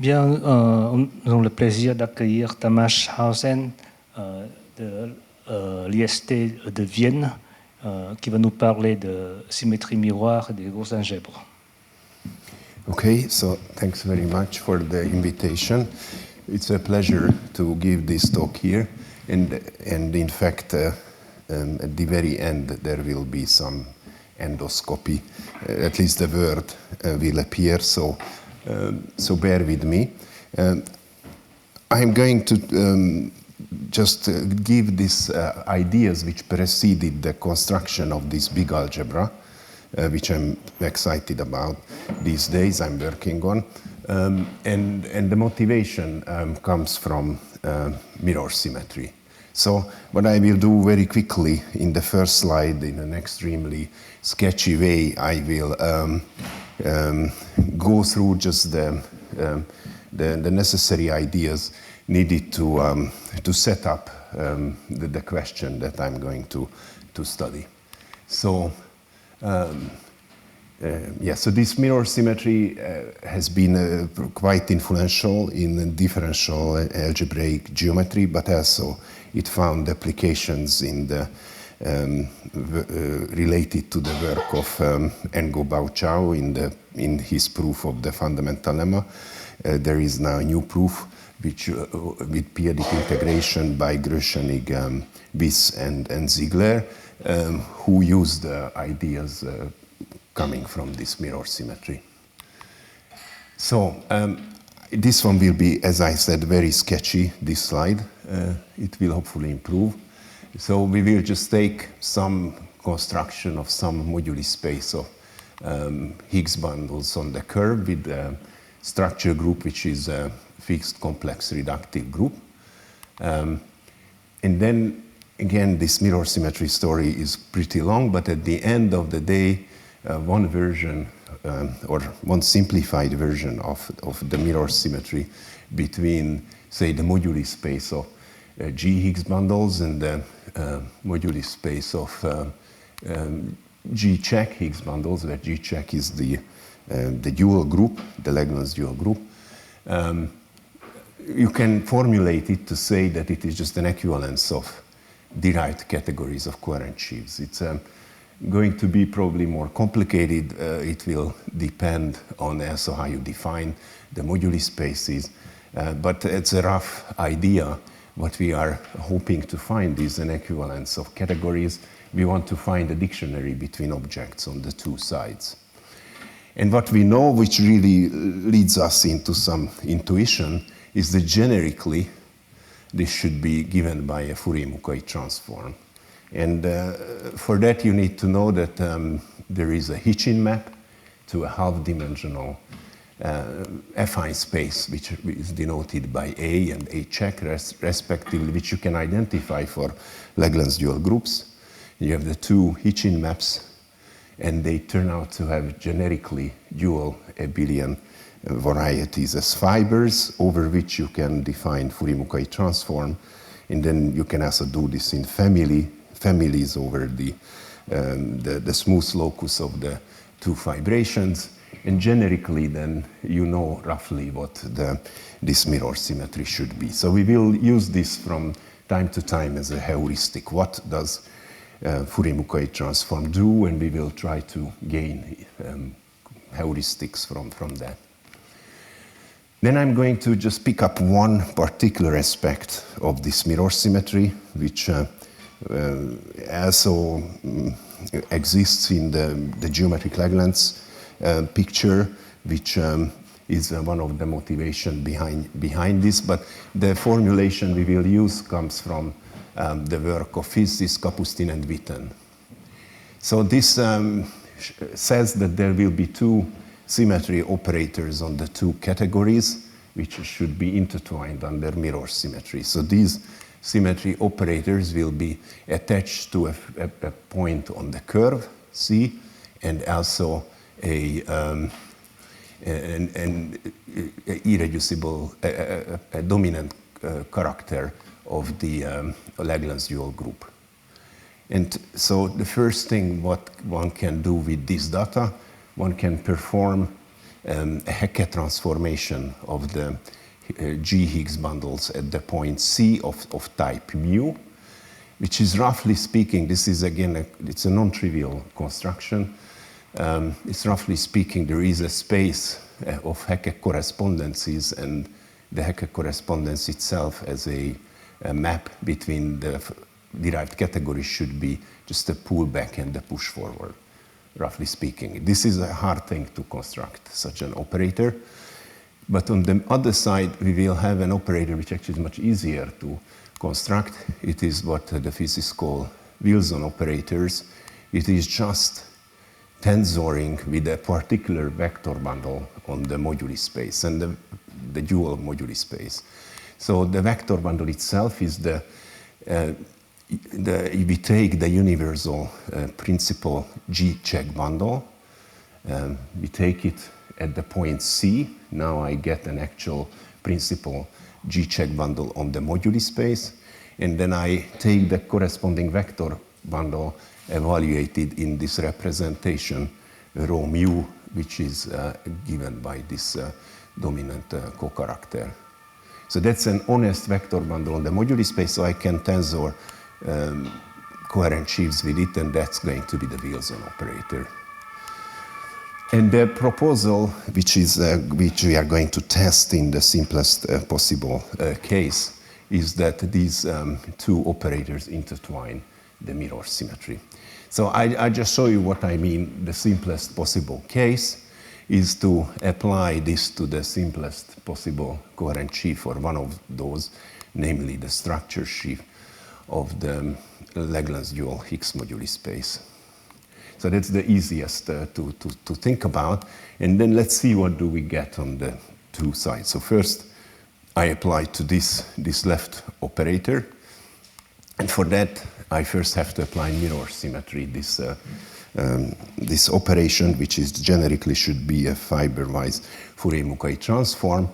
Bien, nous avons le plaisir d'accueillir Tamas Hausel de l'IST de Vienne qui va nous parler de symétrie miroir et des gros algèbres. Okay, so thanks very much for the invitation. It's a pleasure to give this talk here, and in fact, at the very end there will be some endoscopy. At least the word will appear, so bear with me. I'm going to just give these ideas which preceded the construction of this big algebra, which I'm excited about these days, I'm working on. And the motivation comes from mirror symmetry. So what I will do very quickly in the first slide, in an extremely sketchy way, I will go through just the necessary ideas needed to set up the question that I'm going to study. So so this mirror symmetry has been quite influential in differential algebraic geometry, but also it found applications in the related to the work of Bảo Châu in his proof of the fundamental lemma. There is now a new proof which with periodic integration by Gröschenig, Biss, and Ziegler, who used the ideas coming from this mirror symmetry. So this one will be, as I said, very sketchy, this slide. It will hopefully improve. So we will just take some construction of some moduli space of Higgs bundles on the curve with a structure group which is a fixed complex reductive group. And then again, this mirror symmetry story is pretty long, but at the end of the day, one version or one simplified version of the mirror symmetry between, say, the moduli space of G Higgs bundles and the moduli space of G check Higgs bundles, where G check is the dual group, the Langlands dual group. You can formulate it to say that it is just an equivalence of derived categories of coherent sheaves. It's going to be probably more complicated. It will depend on also how you define the moduli spaces. But it's a rough idea. What we are hoping to find is an equivalence of categories. We want to find a dictionary between objects on the two sides. And what we know, which really leads us into some intuition, is that generically this should be given by a Fourier-Mukai transform. And for that you need to know that there is a Hitchin map to a half-dimensional affine space, which is denoted by A and A check respectively, which you can identify for Langlands dual groups. You have the two Hitchin maps, and they turn out to have generically dual abelian varieties as fibers, over which you can define Fourier-Mukai transform, and then you can also do this in families over the smooth locus of the two fibrations, and generically then you know roughly what this mirror symmetry should be. So we will use this from time to time as a heuristic. What does Fourier-Mukai transform do? And we will try to gain heuristics from that. Then I'm going to just pick up one particular aspect of this mirror symmetry, which also exists in the geometric Langlands picture, which is one of the motivation behind this. But the formulation we will use comes from the work of physicists Kapustin and Witten. So this says that there will be two symmetry operators on the two categories, which should be intertwined under mirror symmetry. So these symmetry operators will be attached to a point on the curve, C, and also an irreducible, a dominant character of the Langlands dual group. And so the first thing what one can do with this data, one can perform a Hecke transformation of the G Higgs bundles at the point C of type mu, which is roughly speaking, this is again, it's a non-trivial construction. It's roughly speaking, there is a space of Hecke correspondences, and the Hecke correspondence itself as a map between the derived categories should be just a pullback and a push forward, roughly speaking. This is a hard thing to construct, such an operator. But on the other side, we will have an operator which actually is much easier to construct. It is what the physicists call Wilson operators. It is just tensoring with a particular vector bundle on the moduli space and the dual moduli space. So the vector bundle itself is we take the universal principal G-check bundle. We take it at the point C. Now I get an actual principal G-check bundle on the moduli space. And then I take the corresponding vector bundle evaluated in this representation, rho mu, which is given by this dominant co-character. So that's an honest vector bundle on the moduli space, so I can tensor coherent sheaves with it, and that's going to be the Wilson operator. And the proposal, which we are going to test in the simplest possible case, is that these two operators intertwine the mirror symmetry. So I just show you what I mean. The simplest possible case is to apply this to the simplest possible coherent sheaf for one of those, namely the structure sheaf of the Langlands dual Higgs moduli space. So that's the easiest to think about. And then let's see what do we get on the two sides. So first, I apply to this left operator. And for that, I first have to apply mirror symmetry, this operation, which is generically should be a fiber-wise Fourier-Mukai transform.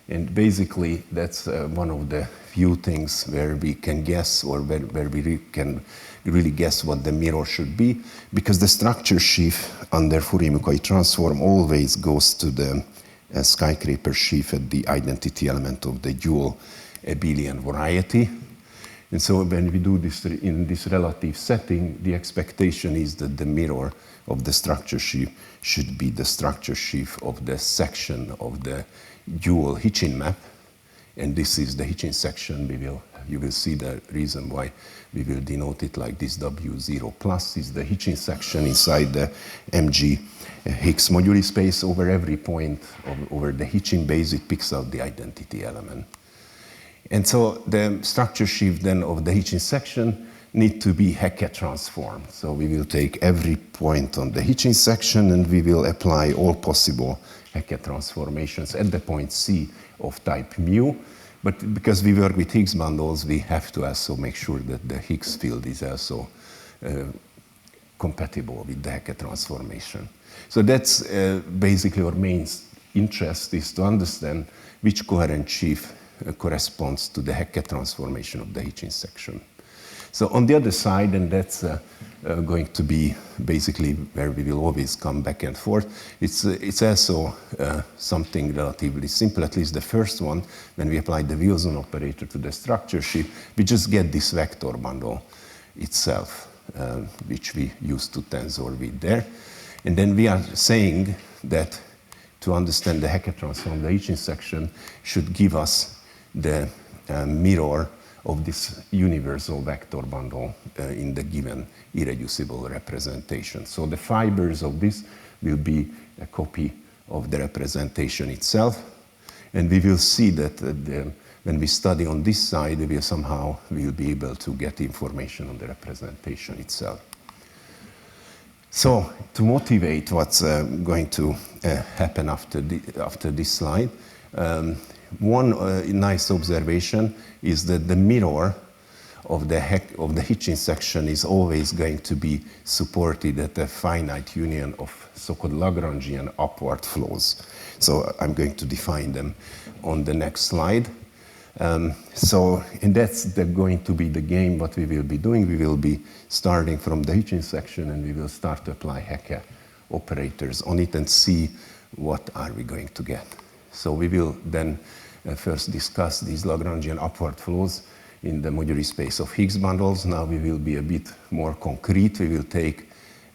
And basically, that's one of the few things where we can guess, or where we can really guess what the mirror should be, because the structure sheaf under Fourier-Mukai transform always goes to the skyscraper sheaf at the identity element of the dual abelian variety. And so when we do this in this relative setting, the expectation is that the mirror of the structure sheaf should be the structure sheaf of the section of the dual Hitchin map. And this is the Hitchin section. You will see the reason why we will denote it like this. W0 plus is the Hitchin section inside the MG Higgs moduli space. Over every point over the Hitchin base, it picks out the identity element. And so the structure sheaf then of the Hitchin section need to be Hecke transformed. So we will take every point on the Hitchin section and we will apply all possible Hecke transformations at the point C of type mu. But because we work with Higgs bundles, we have to also make sure that the Higgs field is also compatible with the Hecke transformation. So that's basically our main interest, is to understand which coherent sheaf corresponds to the Hecke transformation of the Hitchin section. So on the other side, and that's going to be basically where we will always come back and forth, it's also something relatively simple, at least the first one. When we apply the Wilson operator to the structure sheaf, we just get this vector bundle itself, which we used to tensor with there. And then we are saying that to understand the Hecke transform, the Hitchin section should give us the mirror of this universal vector bundle in the given irreducible representation. So the fibers of this will be a copy of the representation itself. And we will see that when we study on this side, we will be able to get information on the representation itself. So to motivate what's going to happen after this slide, one nice observation is that the mirror of the Hitchin section is always going to be supported at a finite union of so-called Lagrangian upward flows. So I'm going to define them on the next slide. And that's going to be the game. What we will be doing, we will be starting from the Hitchin section, and we will start to apply Hecke operators on it and see what are we going to get? So we will then first discuss these Lagrangian upward flows in the moduli space of Higgs bundles. Now we will be a bit more concrete. We will take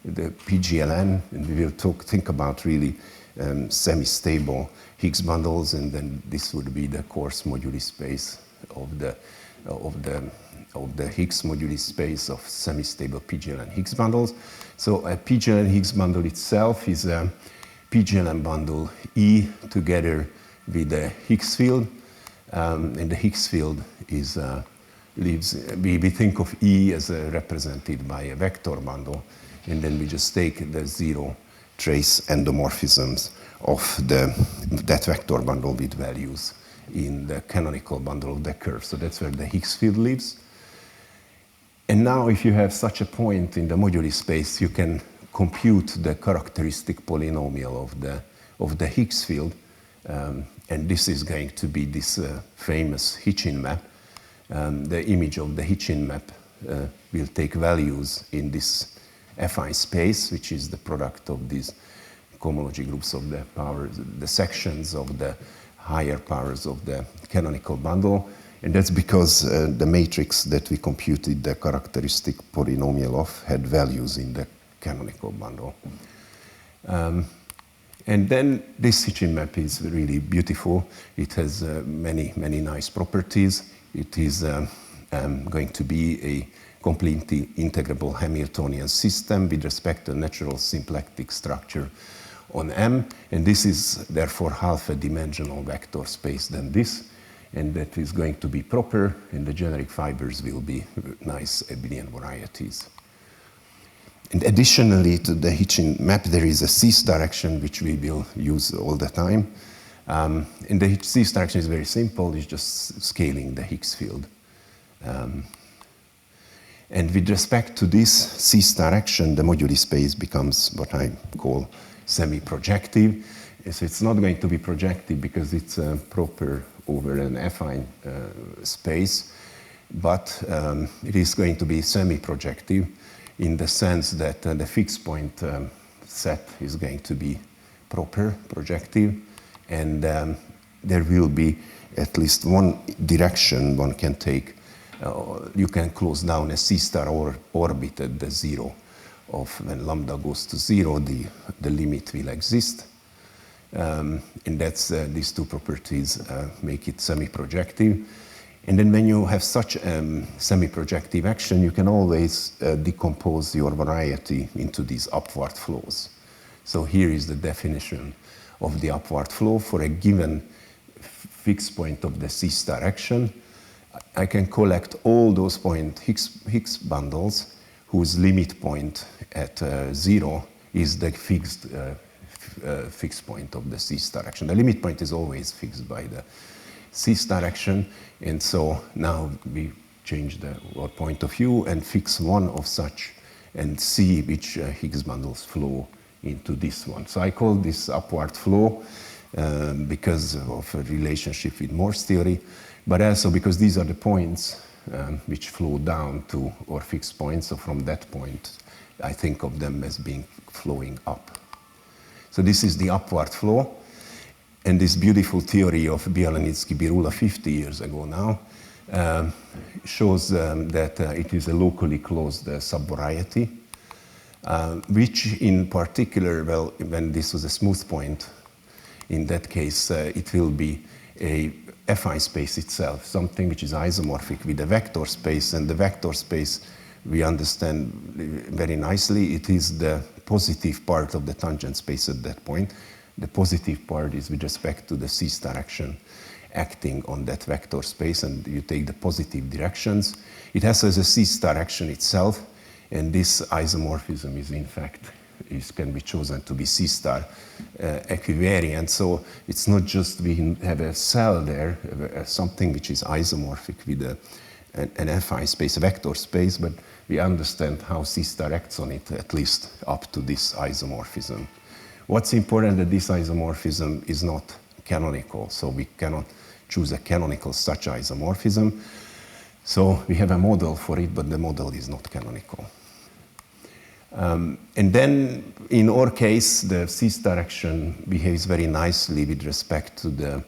the PGLN and we will think about really semi-stable Higgs bundles, and then this would be the coarse moduli space of the Higgs moduli space of semi-stable PGLN Higgs bundles. So a PGLN Higgs bundle itself is a PGLN bundle E together with the Higgs field, and the Higgs field is we think of E as represented by a vector bundle, and then we just take the zero trace endomorphisms of that vector bundle with values in the canonical bundle of the curve. So that's where the Higgs field lives. And now if you have such a point in the moduli space, you can compute the characteristic polynomial of the Higgs field. And this is going to be this famous Hitchin map. The image of the Hitchin map will take values in this affine space, which is the product of these cohomology groups of the powers, the sections of the higher powers of the canonical bundle. And that's because the matrix that we computed the characteristic polynomial of had values in the canonical bundle. And then this Hitchin map is really beautiful. It has many nice properties. It is going to be a completely integrable Hamiltonian system with respect to natural symplectic structure on M, and this is therefore half a dimensional vector space than this, and that is going to be proper, and the generic fibers will be nice abelian varieties. And additionally to the Hitchin map, there is a cis direction which we will use all the time. And the cis direction is very simple, it's just scaling the Higgs field. And with respect to this cis direction, the moduli space becomes what I call semi-projective. So it's not going to be projective because it's proper over an affine space, but it is going to be semi-projective in the sense that the fixed point set is going to be proper projective, and there will be at least one direction one can take. You can close down a C-star orbit at the zero of when lambda goes to zero, the limit will exist. And that's these two properties make it semi-projective. And then when you have such semi-projective action, you can always decompose your variety into these upward flows. So here is the definition of the upward flow for a given fixed point of the C-star action. I can collect all those Higgs bundles whose limit point at zero is the fixed point of the C-star action. The limit point is always fixed by the C-star action, and so now we change our point of view and fix one of such and see which Higgs bundles flow into this one. So I call this upward flow because of a relationship with Morse theory, but also because these are the points which flow down to our fixed points. So from that point, I think of them as being flowing up. So this is the upward flow. And this beautiful theory of Bialanitsky-Birula 50 years ago now shows that it is a locally closed subvariety, which in particular, well, when this was a smooth point, in that case, it will be a affine space itself, something which is isomorphic with a vector space, and the vector space we understand very nicely. It is the positive part of the tangent space at that point. The positive part is with respect to the C-star action acting on that vector space, and you take the positive directions. It has as a C-star action itself, and this isomorphism is in fact can be chosen to be C-star equivariant. So it's not just we have a cell there, something which is isomorphic with an affine space, a vector space, but we understand how C-star acts on it, at least up to this isomorphism. What's important that this isomorphism is not canonical, so we cannot choose a canonical such isomorphism. So we have a model for it, but the model is not canonical. And then, in our case, the cis direction behaves very nicely with respect to the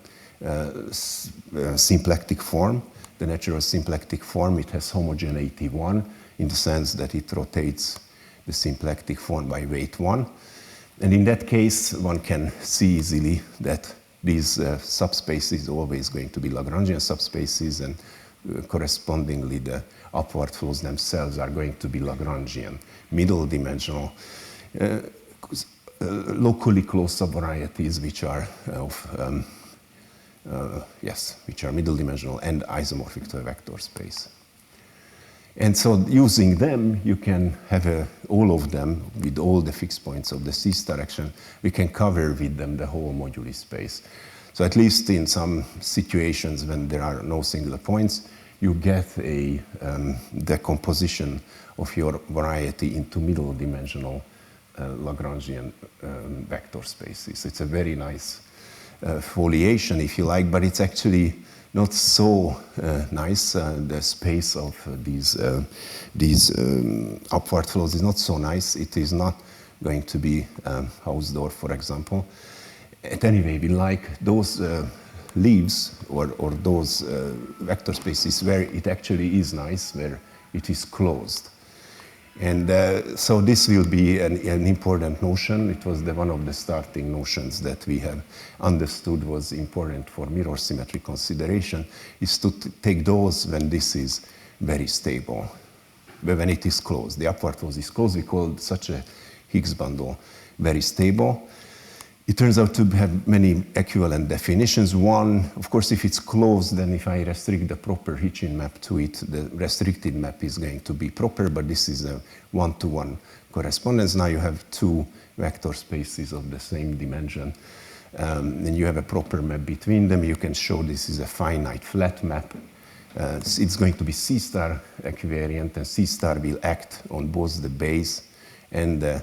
symplectic form, the natural symplectic form. It has homogeneity 1 in the sense that it rotates the symplectic form by weight 1. And in that case, one can see easily that these subspaces are always going to be Lagrangian subspaces, and correspondingly the upward flows themselves are going to be Lagrangian, middle dimensional, locally closed subvarieties which are which are middle dimensional and isomorphic to a vector space. And so using them, you can have all of them with all the fixed points of the cis direction. We can cover with them the whole moduli space. So at least in some situations when there are no singular points, you get a decomposition of your variety into middle dimensional Lagrangian vector spaces. It's a very nice foliation, if you like, but it's actually not so nice. The space of these upward flows is not so nice. It is not going to be Hausdorff, for example. At any way, we like those leaves or those vector spaces where it actually is nice, where it is closed. And so this will be an important notion. It was one of the starting notions that we have understood was important for mirror symmetry consideration, is to take those when this is very stable, when it is closed. The upward flows is closed. We call such a Higgs bundle very stable. It turns out to have many equivalent definitions. One, of course, if it's closed, then if I restrict the proper Hitchin map to it, the restricted map is going to be proper, but this is a one-to-one correspondence. Now you have two vector spaces of the same dimension, and you have a proper map between them. You can show this is a finite flat map. It's going to be C star equivariant, and C star will act on both the base and the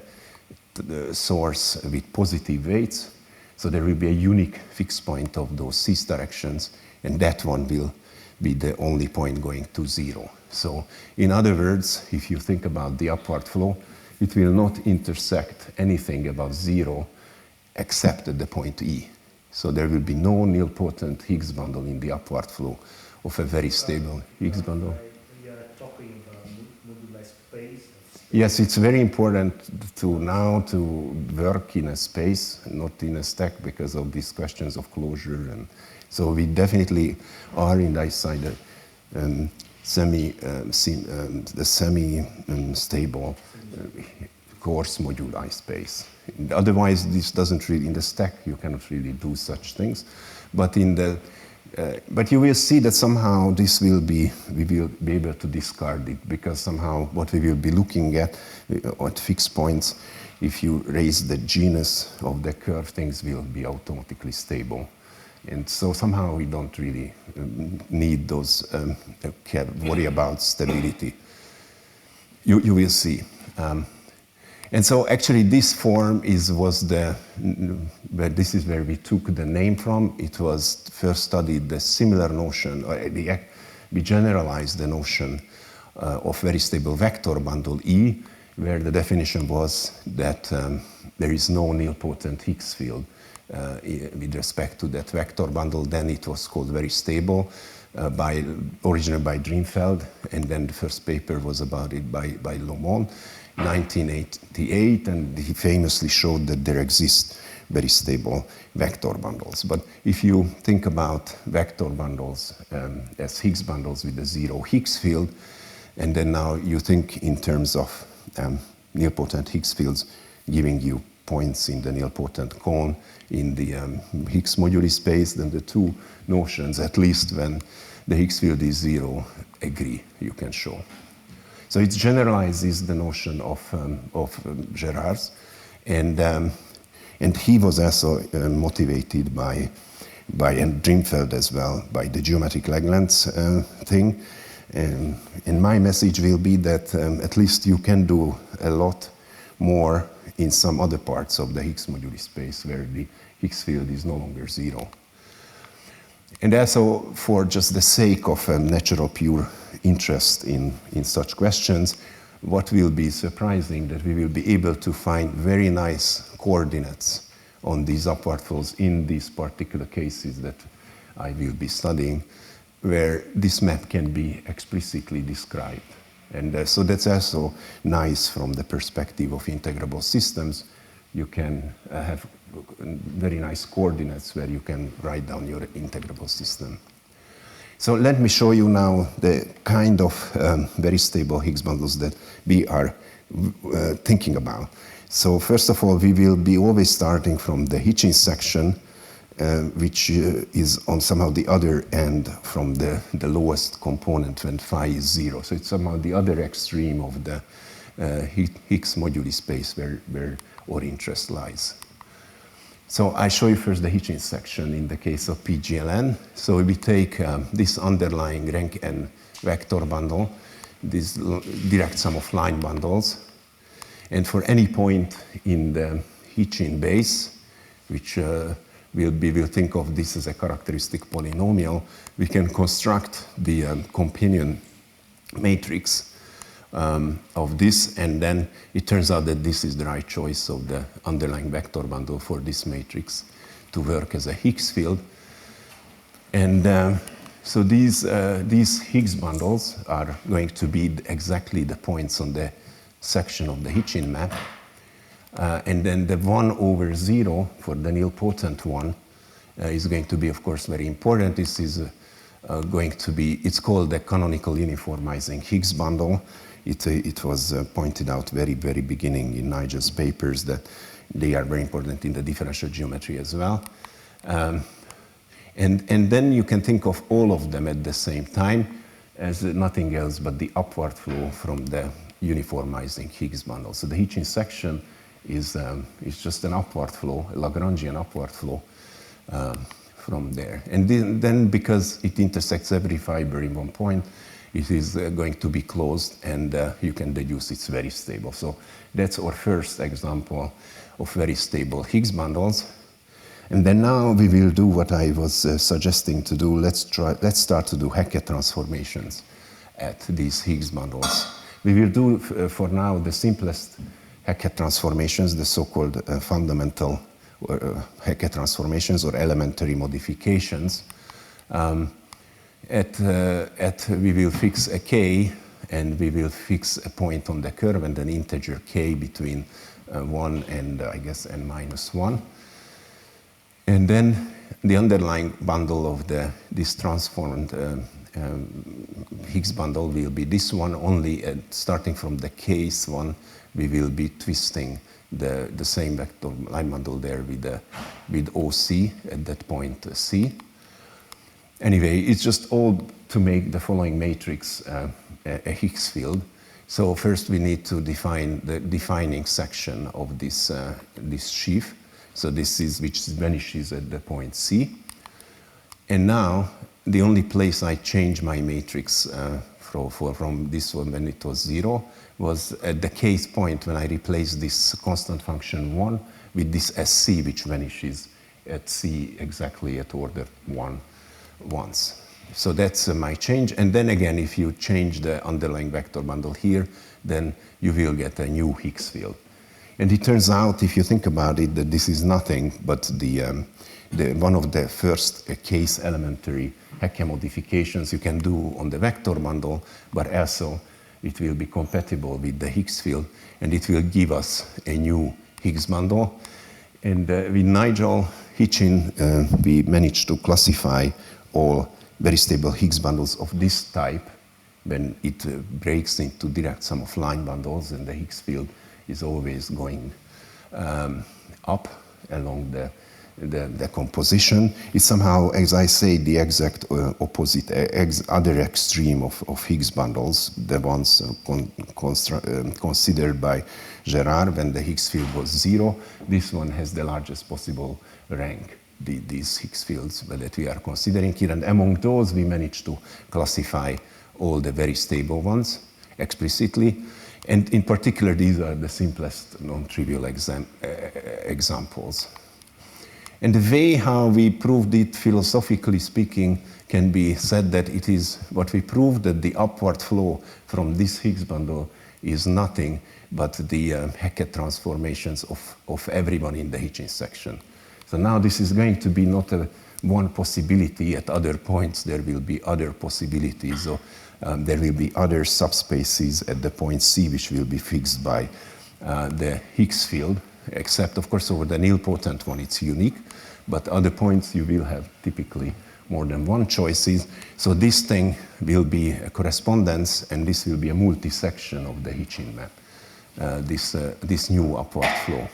source with positive weights. So there will be a unique fixed point of those cis directions, and that one will be the only point going to 0. So in other words, if you think about the upward flow, it will not intersect anything above 0 except at the point E. So there will be no nilpotent Higgs bundle in the upward flow of a very stable Higgs bundle. We are talking about moduli space. Yes, it's very important to work in a space, not in a stack, because of these questions of closure. And so we definitely are in the side semi-stable coarse moduli space. Otherwise, this doesn't really, in the stack, you cannot really do such things. But but you will see that somehow we will be able to discard it, because somehow what we will be looking at fixed points, if you raise the genus of the curve, things will be automatically stable. And so somehow we don't really need those, worry about stability. You will see. And so actually this form this is where we took the name from. It was first studied the similar notion, or we generalized the notion of very stable vector bundle E, where the definition was that there is no nilpotent Higgs field with respect to that vector bundle. Then it was called very stable, originally by Drinfeld, and then the first paper was about it by Lomond. 1988, and he famously showed that there exist very stable vector bundles. But if you think about vector bundles as Higgs bundles with a 0 Higgs field, and then now you think in terms of nilpotent Higgs fields giving you points in the nilpotent cone in the Higgs moduli space, then the two notions, at least when the Higgs field is 0, agree, you can show. So it generalizes the notion of Gerard's, and he was also motivated by Drinfeld as well, by the geometric Langlands thing. And my message will be that at least you can do a lot more in some other parts of the Higgs moduli space where the Higgs field is no longer 0. And also, for just the sake of natural pure interest in such questions, what will be surprising, that we will be able to find very nice coordinates on these upward flows in these particular cases that I will be studying, where this map can be explicitly described. And so that's also nice from the perspective of integrable systems. You can have very nice coordinates where you can write down your integrable system. So let me show you now the kind of very stable Higgs bundles that we are thinking about. So first of all, we will be always starting from the Hitchin section, which is on somehow the other end from the lowest component when phi is 0. So it's somehow the other extreme of the Higgs moduli space where our interest lies. So I show you first the Hitchin section in the case of PGLN. So we take this underlying rank n vector bundle, this direct sum of line bundles, and for any point in the Hitchin base, which we'll think of this as a characteristic polynomial, we can construct the companion matrix of this, and then it turns out that this is the right choice of the underlying vector bundle for this matrix to work as a Higgs field. And so these Higgs bundles are going to be exactly the points on the section of the Hitchin map. And then the 1 over 0 for the nilpotent one is going to be, of course, very important. This is going to be, it's called the canonical uniformizing Higgs bundle. It was pointed out very beginning in Nigel's papers that they are very important in the differential geometry as well. And then you can think of all of them at the same time as nothing else but the upward flow from the uniformizing Higgs bundle. So the Hitchin section is just an upward flow, a Lagrangian upward flow from there. And then because it intersects every fiber in one point, it is going to be closed, and you can deduce it's very stable. So that's our first example of very stable Higgs bundles. And then now we will do what I was suggesting to do. Let's start to do Hackett transformations at these Higgs bundles. We will do for now the simplest Hackett transformations, the so-called fundamental Hackett transformations or elementary modifications. We will fix a k, and we will fix a point on the curve and an integer k between 1 and I guess n minus 1. And then the underlying bundle of this transformed Higgs bundle will be this one, only starting from the case one, we will be twisting the same vector line bundle there with OC at that point C. Anyway, it's just all to make the following matrix a Higgs field. So first we need to define the defining section of this sheaf. So this is which vanishes at the point C. And now the only place I change my matrix from this one when it was 0 was at the case point when I replace this constant function 1 with this SC, which vanishes at C exactly at order 1 once. So that's my change. And then again, if you change the underlying vector bundle here, then you will get a new Higgs field. And it turns out, if you think about it, that this is nothing but one of the first case elementary Hackett modifications you can do on the vector bundle, but also it will be compatible with the Higgs field, and it will give us a new Higgs bundle. And with Nigel Hitchin, we managed to classify all very stable Higgs bundles of this type when it breaks into direct sum of line bundles, and the Higgs field is always going up along the composition. It's somehow, as I say, the exact opposite, other extreme of Higgs bundles, the ones considered by Gerard when the Higgs field was 0. This one has the largest possible rank, these Higgs fields that we are considering here. And among those, we managed to classify all the very stable ones explicitly. And in particular, these are the simplest non-trivial examples. And the way how we proved it, philosophically speaking, can be said that it is what we proved, that the upward flow from this Higgs bundle is nothing but the Hackett transformations of everyone in the Hitchin section. So now this is going to be not one possibility. At other points there will be other possibilities. So there will be other subspaces at the point C which will be fixed by the Higgs field, except of course over the nilpotent one it's unique, but other points you will have typically more than one choices. So this thing will be a correspondence, and this will be a multi-section of the Hitchin map, this new upward flow.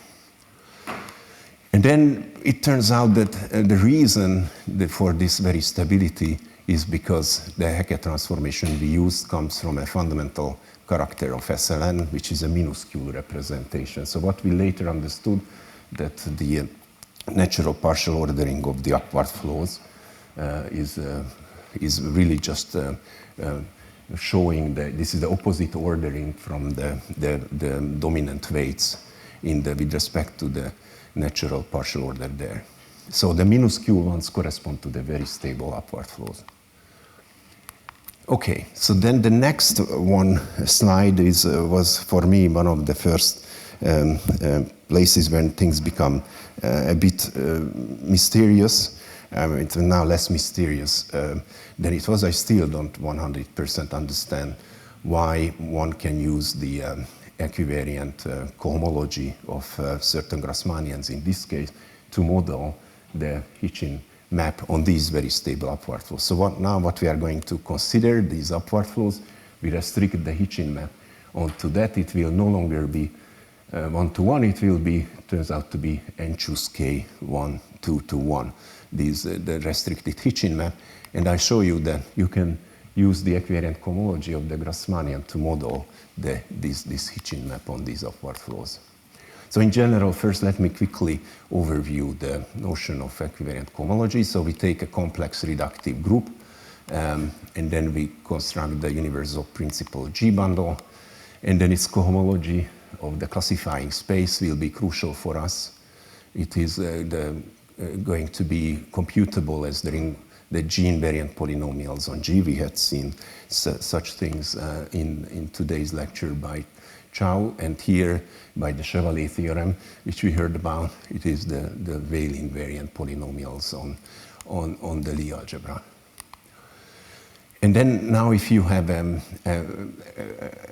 And then it turns out that the reason for this very stability is because the Hackett transformation we used comes from a fundamental character of SLN, which is a minuscule representation. So what we later understood, that the natural partial ordering of the upward flows is really just showing that this is the opposite ordering from the dominant weights with respect to the natural partial order there. So the minuscule ones correspond to the very stable upward flows. Okay, so then the next one slide was for me one of the first places when things become a bit mysterious. It's now less mysterious than it was. I still don't 100% understand why one can use the equivariant cohomology of certain Grassmannians in this case to model the Hitchin map on these very stable upward flows. So what we are going to consider these upward flows, we restrict the Hitchin map onto that. It will no longer be 1-to-1, it will be, turns out to be n choose k 1, 2-to-1, the restricted Hitchin map. And I show you that you can use the equivariant cohomology of the Grassmannian to model this Hitchin map on these upward flows. So in general, first let me quickly overview the notion of equivariant cohomology. So we take a complex reductive group, and then we construct the universal principal G bundle, and then its cohomology of the classifying space will be crucial for us. It is going to be computable as the G-invariant polynomials on G. We had seen such things in today's lecture by Chow, and here by the Chevalier theorem, which we heard about. It is the Weyl invariant polynomials on the Lie algebra. And then now if you have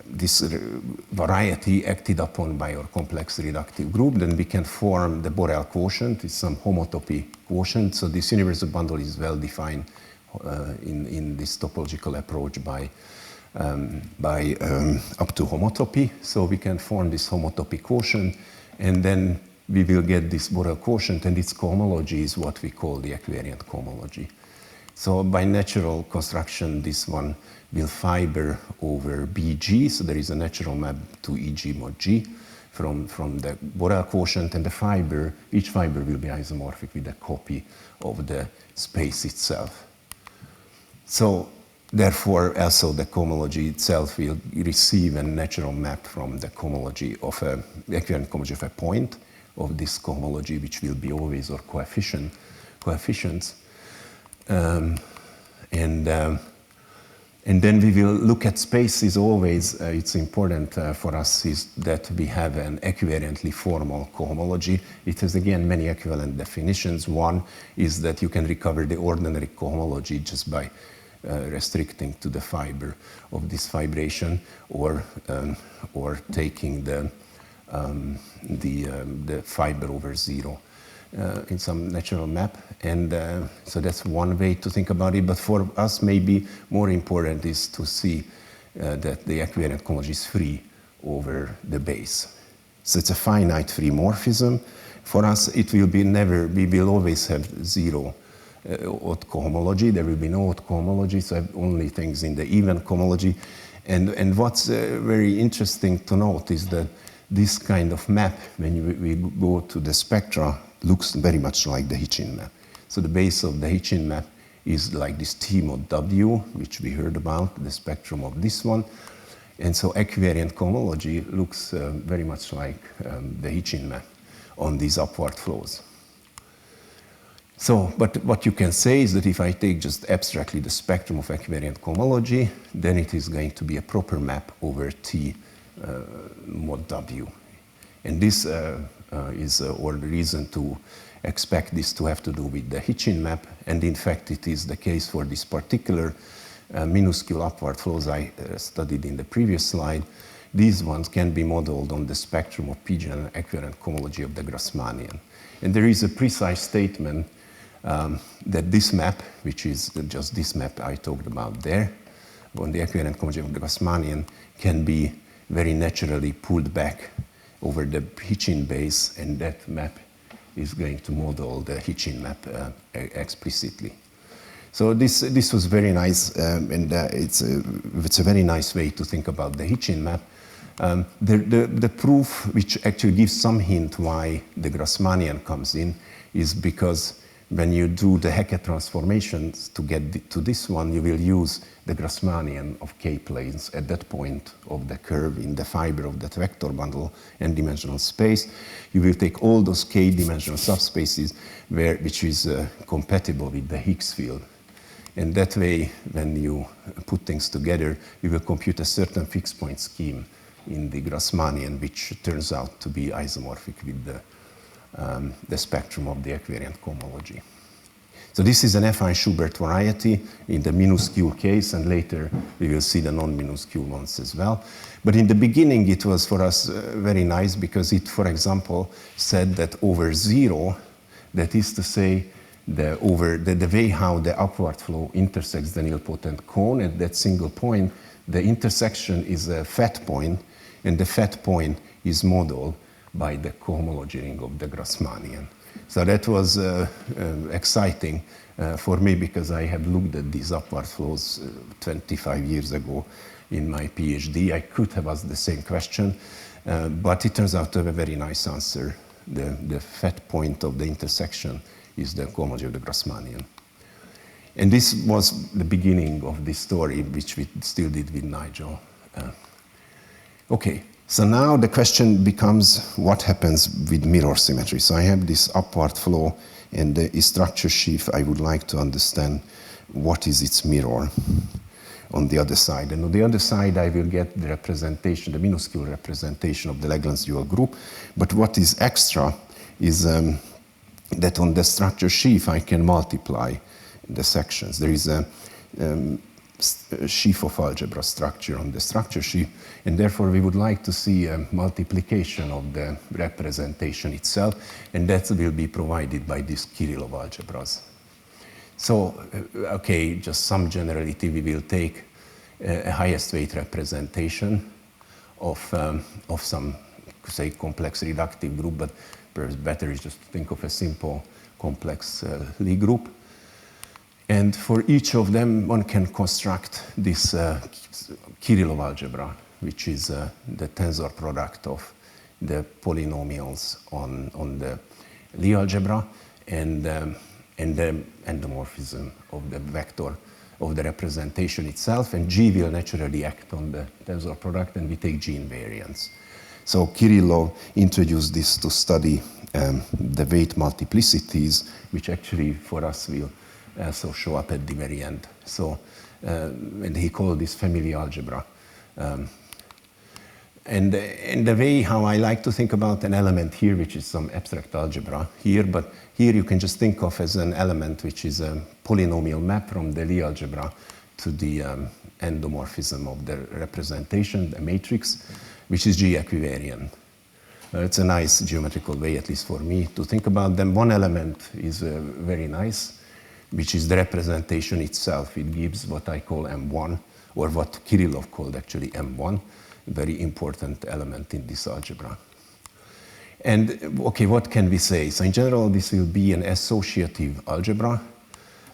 this variety acted upon by your complex reductive group, then we can form the Borel quotient. It's some homotopy quotient. So this universal bundle is well defined in this topological approach by up to homotopy. So we can form this homotopy quotient, and then we will get this Borel quotient, and its cohomology is what we call the equivariant cohomology. So by natural construction, this one will fiber over BG. So there is a natural map to EG mod G from the Borel quotient, and each fiber will be isomorphic with a copy of the space itself. So therefore, also the cohomology itself will receive a natural map from the cohomology of the equivariant cohomology of a point of this cohomology, which will be always or coefficients. And then we will look at spaces always. It's important for us is that we have an equivariantly formal cohomology. It has again many equivalent definitions. One is that you can recover the ordinary cohomology just by restricting to the fiber of this fibration, or taking the fiber over 0 in some natural map. And so that's one way to think about it. But for us, maybe more important is to see that the equivariant cohomology is free over the base. So it's a finite free morphism. For us, it will be we will always have 0 odd cohomology. There will be no odd cohomology, so I have only things in the even cohomology. And what's very interesting to note is that this kind of map, when we go to the spectra, looks very much like the Hitchin map. So the base of the Hitchin map is like this T mod W, which we heard about, the spectrum of this one. And so equivariant cohomology looks very much like the Hitchin map on these upward flows. So, but what you can say is that if I take just abstractly the spectrum of equivariant cohomology, then it is going to be a proper map over T mod W. And this is or the reason to expect this to have to do with the Hitchin map, and in fact it is the case for this particular minuscule upward flows I studied in the previous slide. These ones can be modeled on the spectrum of p-general equivariant cohomology of the Grassmannian. And there is a precise statement that this map, which is just this map I talked about there, on the equivariant cohomology of the Grassmannian, can be very naturally pulled back over the Hitchin base, and that map is going to model the Hitchin map explicitly. So this was very nice, and it's a very nice way to think about the Hitchin map. The proof, which actually gives some hint why the Grassmannian comes in, is because when you do the Hackett transformations to get to this one, you will use the Grassmannian of k-planes at that point of the curve in the fiber of that vector bundle and dimensional space. You will take all those k-dimensional subspaces which is compatible with the Higgs field. And that way, when you put things together, you will compute a certain fixed point scheme in the Grassmannian, which turns out to be isomorphic with the spectrum of the equivariant cohomology. So this is an affine Schubert variety in the minuscule case, and later we will see the non-minuscule ones as well. But in the beginning, it was for us very nice because it, for example, said that over zero, that is to say, the way how the upward flow intersects the nilpotent cone at that single point, the intersection is a fat point, and the fat point is modeled by the cohomology ring of the Grassmannian. So that was exciting for me because I had looked at these upward flows 25 years ago in my PhD. I could have asked the same question, but it turns out to have a very nice answer. The fat point of the intersection is the cohomology of the Grassmannian. And this was the beginning of this story, which we still did with Nigel. Okay, so now the question becomes what happens with mirror symmetry. So I have this upward flow, and the structure sheaf, I would like to understand what is its mirror on the other side. And on the other side, I will get the representation, the minuscule representation of the Langlands dual group. But what is extra is that on the structure sheaf, I can multiply the sections. There is a sheaf of algebra structure on the structure sheaf, and therefore we would like to see a multiplication of the representation itself, and that will be provided by these Kirillov algebras. So, okay, just some generality, we will take a highest weight representation of some, say, complex reductive group, but perhaps better is just to think of a simple complex Lie group. And for each of them, one can construct this Kirillov algebra, which is the tensor product of the polynomials on the Lie algebra and the endomorphism of the vector of the representation itself. And G will naturally act on the tensor product, and we take G invariance. So Kirillov introduced this to study the weight multiplicities, which actually for us will also show up at the very end. So, and he called this family algebra. And the way how I like to think about an element here, which is some abstract algebra here, but here you can just think of as an element which is a polynomial map from the Lie algebra to the endomorphism of the representation, the matrix, which is G equivariant. It's a nice geometrical way, at least for me, to think about them. One element is very nice, which is the representation itself. It gives what I call M1, or what Kirillov called actually M1, a very important element in this algebra. And okay, what can we say? So in general, this will be an associative algebra.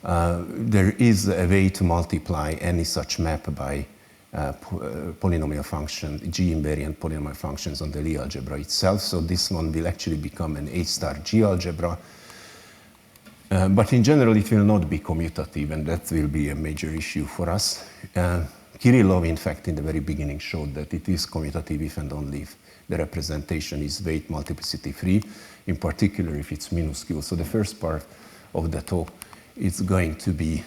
There is a way to multiply any such map by polynomial function, G-invariant polynomial functions on the Lie algebra itself. So this one will actually become an A-star G algebra. But in general, it will not be commutative, and that will be a major issue for us. Kirillov, in fact, in the very beginning showed that it is commutative if and only if the representation is weight multiplicity free, in particular if it's minuscule. So the first part of the talk is going to be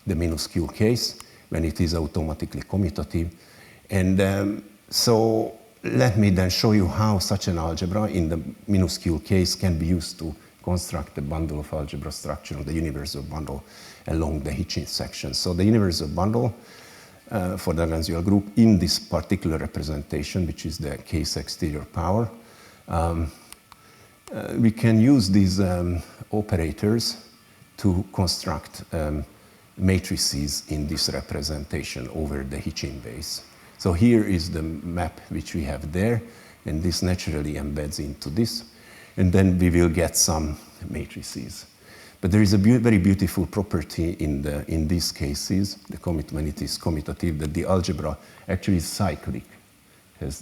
the minuscule case, when it is automatically commutative. And So let me then show you how such an algebra in the minuscule case can be used to construct the bundle of algebra structure of the universal bundle along the Hitchin section. So the universal bundle for the Langlands group in this particular representation, which is the case exterior power, we can use these operators to construct matrices in this representation over the Hitchin base. So here is the map which we have there, and this naturally embeds into this, and then we will get some matrices. But there is a very beautiful property in these cases, when it is commutative, that the algebra actually is cyclic. It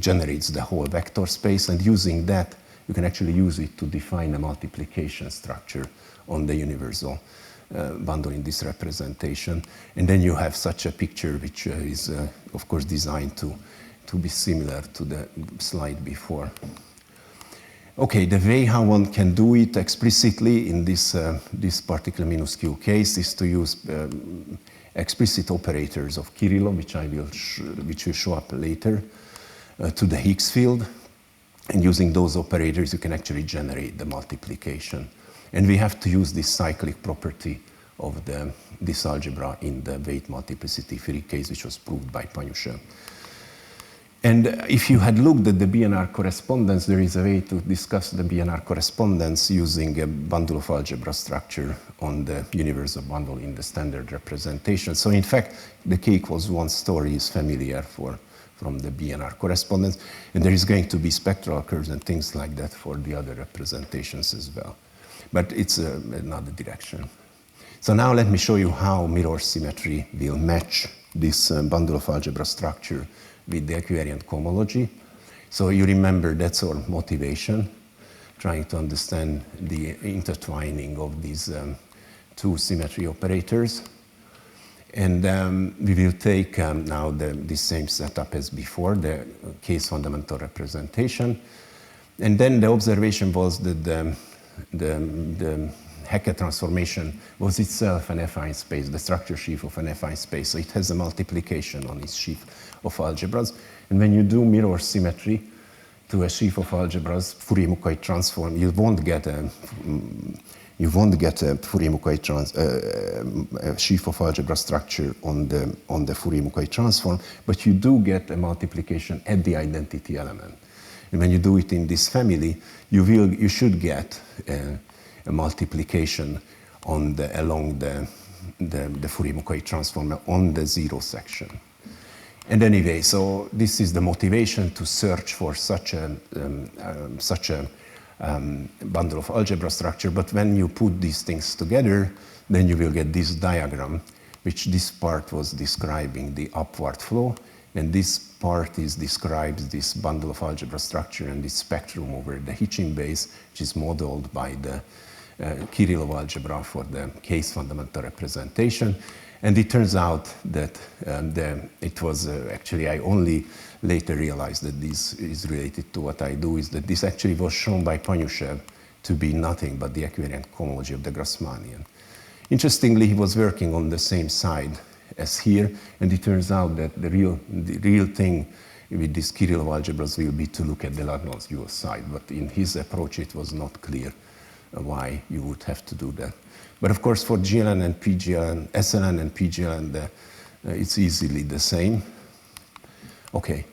generates the whole vector space, and using that, you can actually use it to define a multiplication structure on the universal bundle in this representation. And then you have such a picture which is, of course, designed to be similar to the slide before. Okay, the way how one can do it explicitly in this particular minuscule case is to use explicit operators of Kirillov, which will show up later, to the Higgs field. And using those operators, you can actually generate the multiplication. And we have to use this cyclic property of this algebra in the weight multiplicity free case, which was proved by Panyushev. And if you had looked at the BNR correspondence, there is a way to discuss the BNR correspondence using a bundle of algebra structure on the universal bundle in the standard representation. So in fact, the K equals 1 story is familiar from the BNR correspondence, and there is going to be spectral curves and things like that for the other representations as well. But it's another direction. So now let me show you how mirror symmetry will match this bundle of algebra structure with the equivariant cohomology. So you remember that's our motivation, trying to understand the intertwining of these two symmetry operators. And we will take now the same setup as before, the case fundamental representation. And then the observation was that the Hackett transformation was itself an affine space, the structure sheaf of an affine space. So it has a multiplication on its sheaf of algebras. And when you do mirror symmetry to a sheaf of algebras, Fourier-Mukai transform, you won't get a Fourier-Mukai sheaf of algebra structure on the Fourier-Mukai transform, but you do get a multiplication at the identity element. And when you do it in this family, you should get a multiplication along the Fourier-Mukai transform on the zero section. And anyway, so this is the motivation to search for such a bundle of algebra structure. But when you put these things together, then you will get this diagram, which this part was describing the upward flow, and this part describes this bundle of algebra structure and this spectrum over the Hitchin base, which is modeled by the Kirillov algebra for the case fundamental representation. And it turns out that it was actually, I only later realized that this is related to what I do, is that this actually was shown by Panyushev to be nothing but the equivariant cohomology of the Grassmannian. Interestingly, he was working on the same side as here, and it turns out that the real thing with these Kirillov algebras will be to look at the Langlands dual side, but in his approach it was not clear why you would have to do that. But of course for GLN and PGLN, SLN and PGLN, it's easily the same. Okay,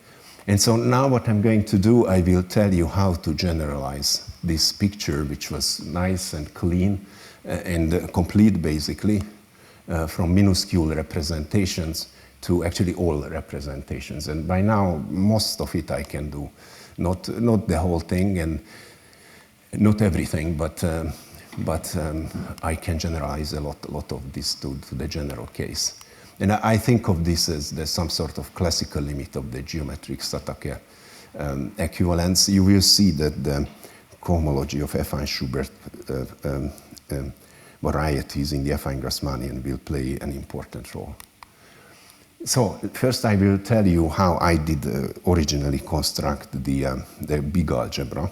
and so now what I'm going to do, I will tell you how to generalize this picture, which was nice and clean and complete basically, from minuscule representations to actually all representations. And by now, most of it I can do. Not the whole thing and not everything, but I can generalize a lot of this to the general case. And I think of this as some sort of classical limit of the geometric Satake equivalence. You will see that the cohomology of affine Schubert varieties in the affine Grassmannian will play an important role. So first I will tell you how I did originally construct the big algebra.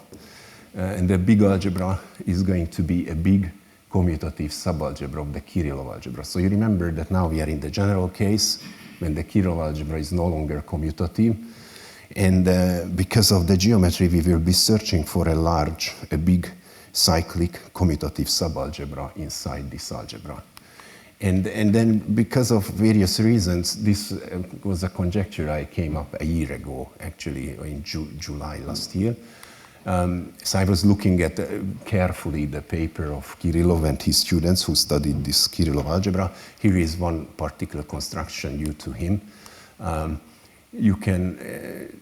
And the big algebra is going to be a big commutative subalgebra of the Kirillov algebra. So you remember that now we are in the general case, when the Kirillov algebra is no longer commutative. And because of the geometry, we will be searching for a big cyclic commutative subalgebra inside this algebra. And then because of various reasons, this was a conjecture I came up a year ago, actually in July last year. So I was looking at carefully the paper of Kirillov and his students who studied this Kirillov algebra. Here is one particular construction due to him. You can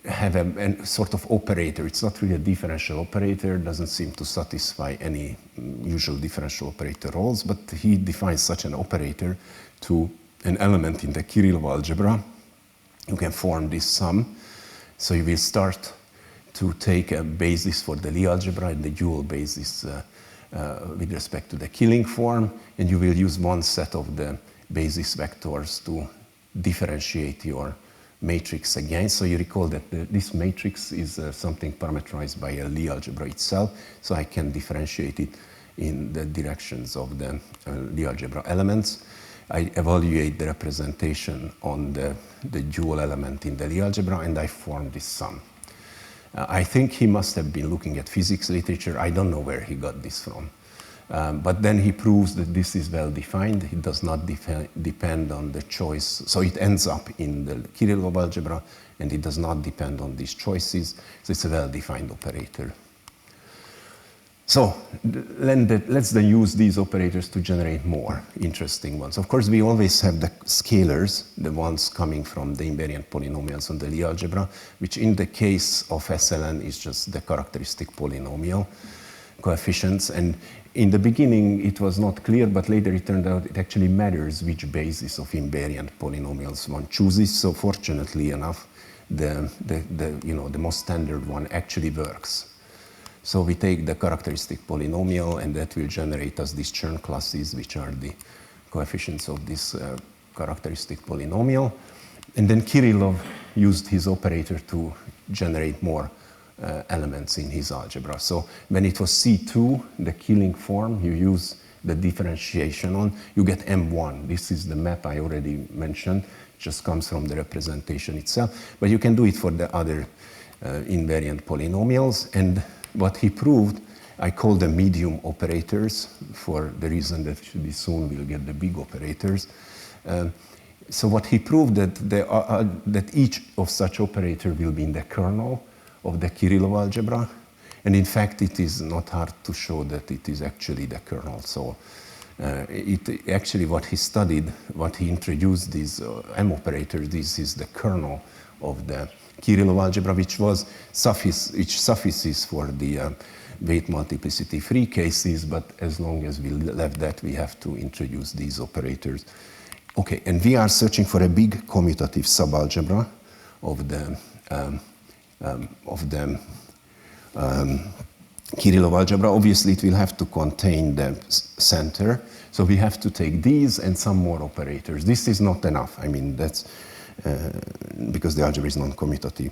have a sort of operator. It's not really a differential operator, doesn't seem to satisfy any usual differential operator roles, but he defines such an operator to an element in the Kirillov algebra. You can form this sum. So you will start to take a basis for the Lie algebra and the dual basis with respect to the Killing form, and you will use one set of the basis vectors to differentiate your matrix again. So you recall that this matrix is something parameterized by a Lie algebra itself, so I can differentiate it in the directions of the Lie algebra elements. I evaluate the representation on the dual element in the Lie algebra, and I form this sum. I think he must have been looking at physics literature. I don't know where he got this from. But then he proves that this is well defined. It does not depend on the choice. So it ends up in the Kirillov algebra, and it does not depend on these choices. So it's a well-defined operator. So let's then use these operators to generate more interesting ones. Of course, we always have the scalars, the ones coming from the invariant polynomials on the Lie algebra, which in the case of SLN is just the characteristic polynomial coefficients. And in the beginning, it was not clear, but later it turned out it actually matters which basis of invariant polynomials one chooses. So fortunately enough, the most standard one actually works. So we take the characteristic polynomial, and that will generate us these Chern classes, which are the coefficients of this characteristic polynomial. And then Kirillov used his operator to generate more elements in his algebra. So when it was C2, the Killing form, you use the differentiation on, you get M1. This is the map I already mentioned, it just comes from the representation itself. But you can do it for the other invariant polynomials. And what he proved, I call them medium operators for the reason that we soon will get the big operators. So what he proved that each of such operator will be in the kernel of the Kirillov algebra, and in fact it is not hard to show that it is actually the kernel. So actually what he studied, what he introduced these M operators, this is the kernel of the Kirillov algebra, which suffices for the weight multiplicity free cases, but as long as we left that, we have to introduce these operators. Okay, and we are searching for a big commutative subalgebra of the Kirillov algebra. Obviously, it will have to contain the center, so we have to take these and some more operators. This is not enough. I mean, that's because the algebra is non-commutative.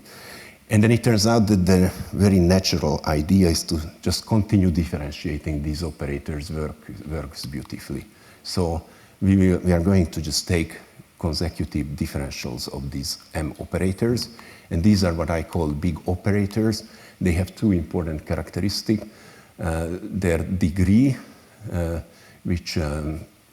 And then it turns out that the very natural idea is to just continue differentiating these operators works beautifully. So we are going to just take consecutive differentials of these M operators. And these are what I call big operators. They have two important characteristics. Their degree,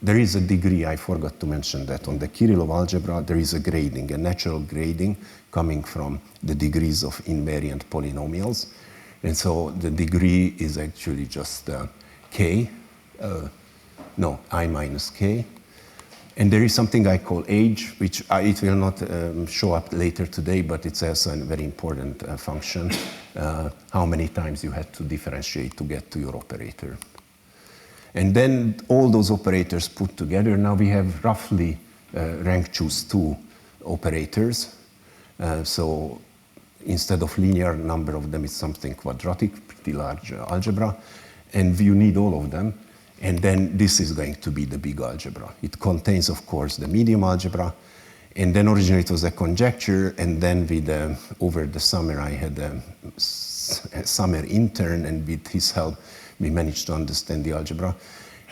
there is a degree, I forgot to mention that. On the Kirillov algebra, there is a grading, a natural grading coming from the degrees of invariant polynomials. And so the degree is actually just I minus k. And there is something I call age, which it will not show up later today, but it's also a very important function, how many times you had to differentiate to get to your operator. And then all those operators put together, now we have roughly rank choose 2 operators. So instead of linear number of them, it's something quadratic, pretty large algebra. And you need all of them. And then this is going to be the big algebra. It contains, of course, the medium algebra. And then originally it was a conjecture. And then over the summer, I had a summer intern. And with his help, we managed to understand the algebra.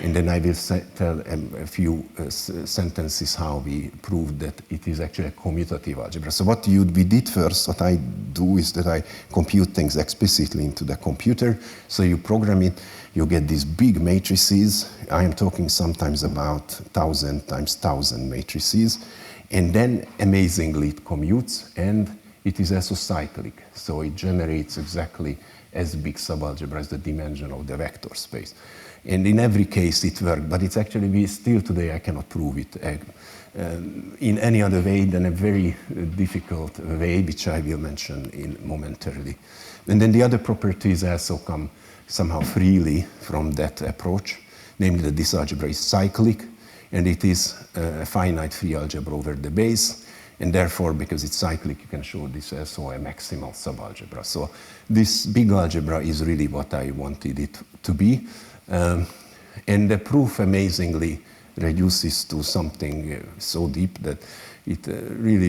And then I will tell a few sentences how we proved that it is actually a commutative algebra. So what we did first, what I do is that I compute things explicitly into the computer. So you program it, you get these big matrices. I am talking sometimes about 1,000 times 1,000 matrices. And then amazingly it commutes, and it is also cyclic. So it generates exactly as big subalgebra as the dimension of the vector space. And in every case it worked, but it's actually, still today I cannot prove it in any other way than a very difficult way, which I will mention momentarily. And then the other properties also come somehow freely from that approach, namely that this algebra is cyclic, and it is a finite free algebra over the base, and therefore, because it's cyclic, you can show this as a maximal subalgebra. So this big algebra is really what I wanted it to be. And the proof amazingly reduces to something so deep that it really,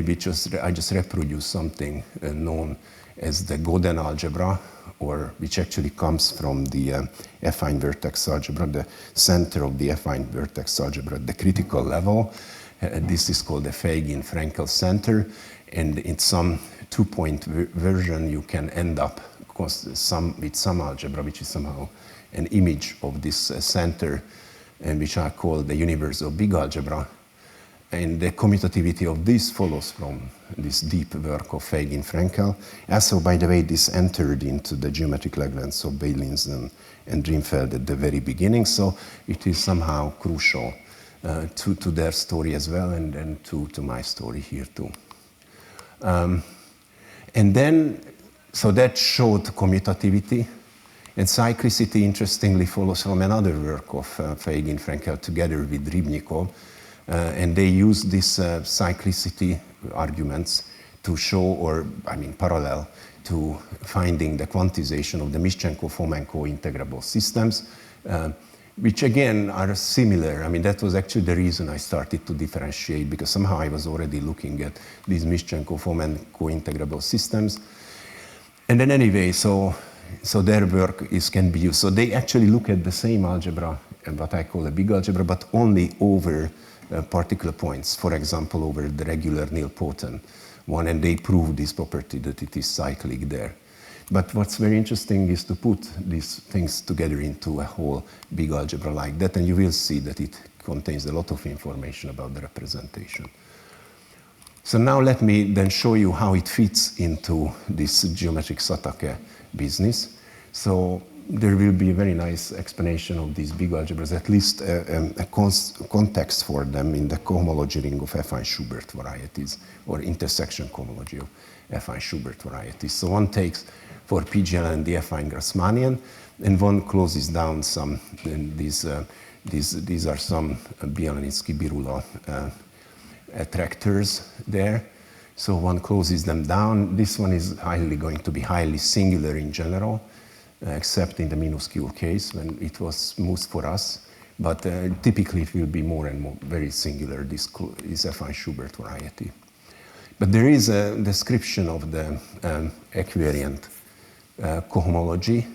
I just reproduce something known as the Godin algebra, or which actually comes from the affine vertex algebra, the center of the affine vertex algebra at the critical level. This is called the Feigin-Frenkel center, and in some two-point version you can end up with some algebra, which is somehow an image of this center, and which are called the universal big algebra. And the commutativity of this follows from this deep work of Feigin-Frenkel. Also, by the way, this entered into the geometric Langlands of Bailins and Drinfeld at the very beginning, so it is somehow crucial to their story as well, and to my story here too. And then, so that showed commutativity. And cyclicity, interestingly, follows from another work of Feigin-Frenkel together with Rybnikov. And they use these cyclicity arguments to show, or I mean parallel to finding the quantization of the Mischenko-Fomenko integrable systems, which again are similar. I mean, that was actually the reason I started to differentiate, because somehow I was already looking at these Mischenko-Fomenko integrable systems. And then anyway, so their work can be used. So they actually look at the same algebra, what I call a big algebra, but only over particular points, for example, over the regular nilpotent one, and they prove this property that it is cyclic there. But what's very interesting is to put these things together into a whole big algebra like that, and you will see that it contains a lot of information about the representation. So now let me then show you how it fits into this geometric Satake business. So there will be a very nice explanation of these big algebras, at least a context for them in the cohomology ring of affine Schubert varieties, or intersection cohomology of affine Schubert varieties. So one takes for PGL the affine Grassmannian, and one closes down some, and these are some Bielaninsky-Birula attractors there. So one closes them down. This one is going to be highly singular in general, except in the minuscule case when it was smooth for us. But typically it will be more and more very singular, this affine Schubert variety. But there is a description of the equivariant cohomology,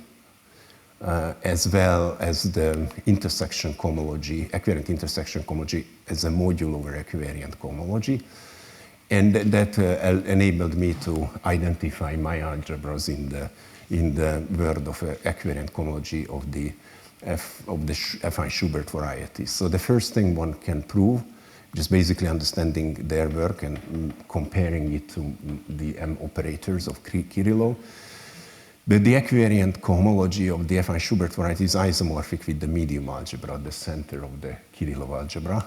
as well as the intersection cohomology, equivariant intersection cohomology as a module over equivariant cohomology. And that enabled me to identify my algebras in the world of equivariant cohomology of the affine Schubert varieties. So the first thing one can prove, just basically understanding their work and comparing it to the M operators of Kirillov, that the equivariant cohomology of the affine Schubert variety is isomorphic with the medium algebra, the center of the Kirillov algebra.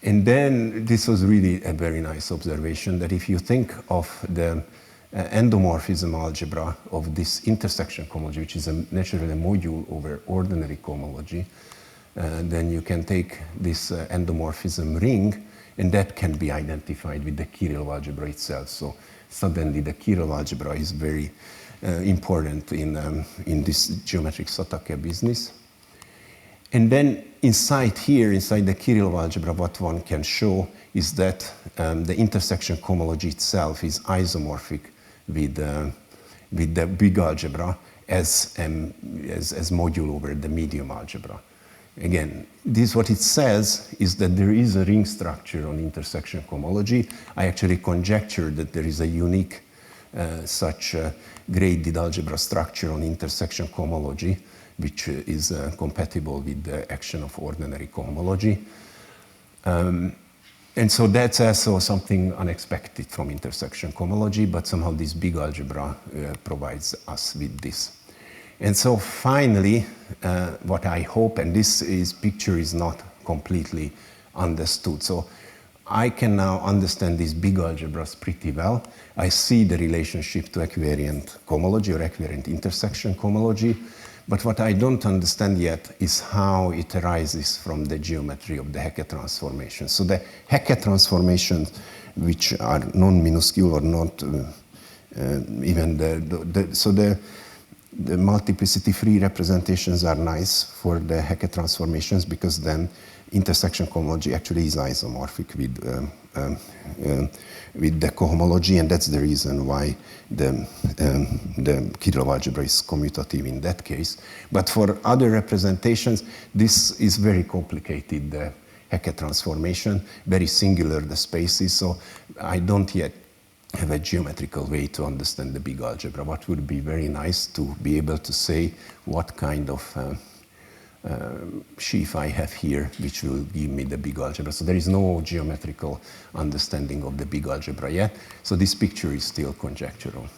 And then this was really a very nice observation, that if you think of the endomorphism algebra of this intersection cohomology, which is naturally a module over ordinary cohomology, then you can take this endomorphism ring, and that can be identified with the Kirillov algebra itself. So suddenly the Kirillov algebra is very important in this geometric Satake business. And then inside the Kirillov algebra, what one can show is that the intersection cohomology itself is isomorphic with the big algebra, as module over the medium algebra. Again, this what it says is that there is a ring structure on intersection cohomology. I actually conjecture that there is a unique such graded algebra structure on intersection cohomology, which is compatible with the action of ordinary cohomology. And so that's also something unexpected from intersection cohomology, but somehow this big algebra provides us with this. And so finally, what I hope, and this picture is not completely understood. So I can now understand these big algebras pretty well. I see the relationship to equivariant cohomology or equivariant intersection cohomology. But what I don't understand yet is how it arises from the geometry of the Hecke transformations. So the Hecke transformations, which are non-minuscule or not even the multiplicity-free representations are nice for the Hecke transformations because then intersection cohomology actually is isomorphic with the cohomology, and that's the reason why the Kirillov algebra is commutative in that case. But for other representations, this is very complicated, the Hecke transformation, very singular the spaces, so I don't yet have a geometrical way to understand the big algebra. What would be very nice to be able to say what kind of sheaf I have here, which will give me the big algebra. So there is no geometrical understanding of the big algebra yet. So this picture is still conjectural.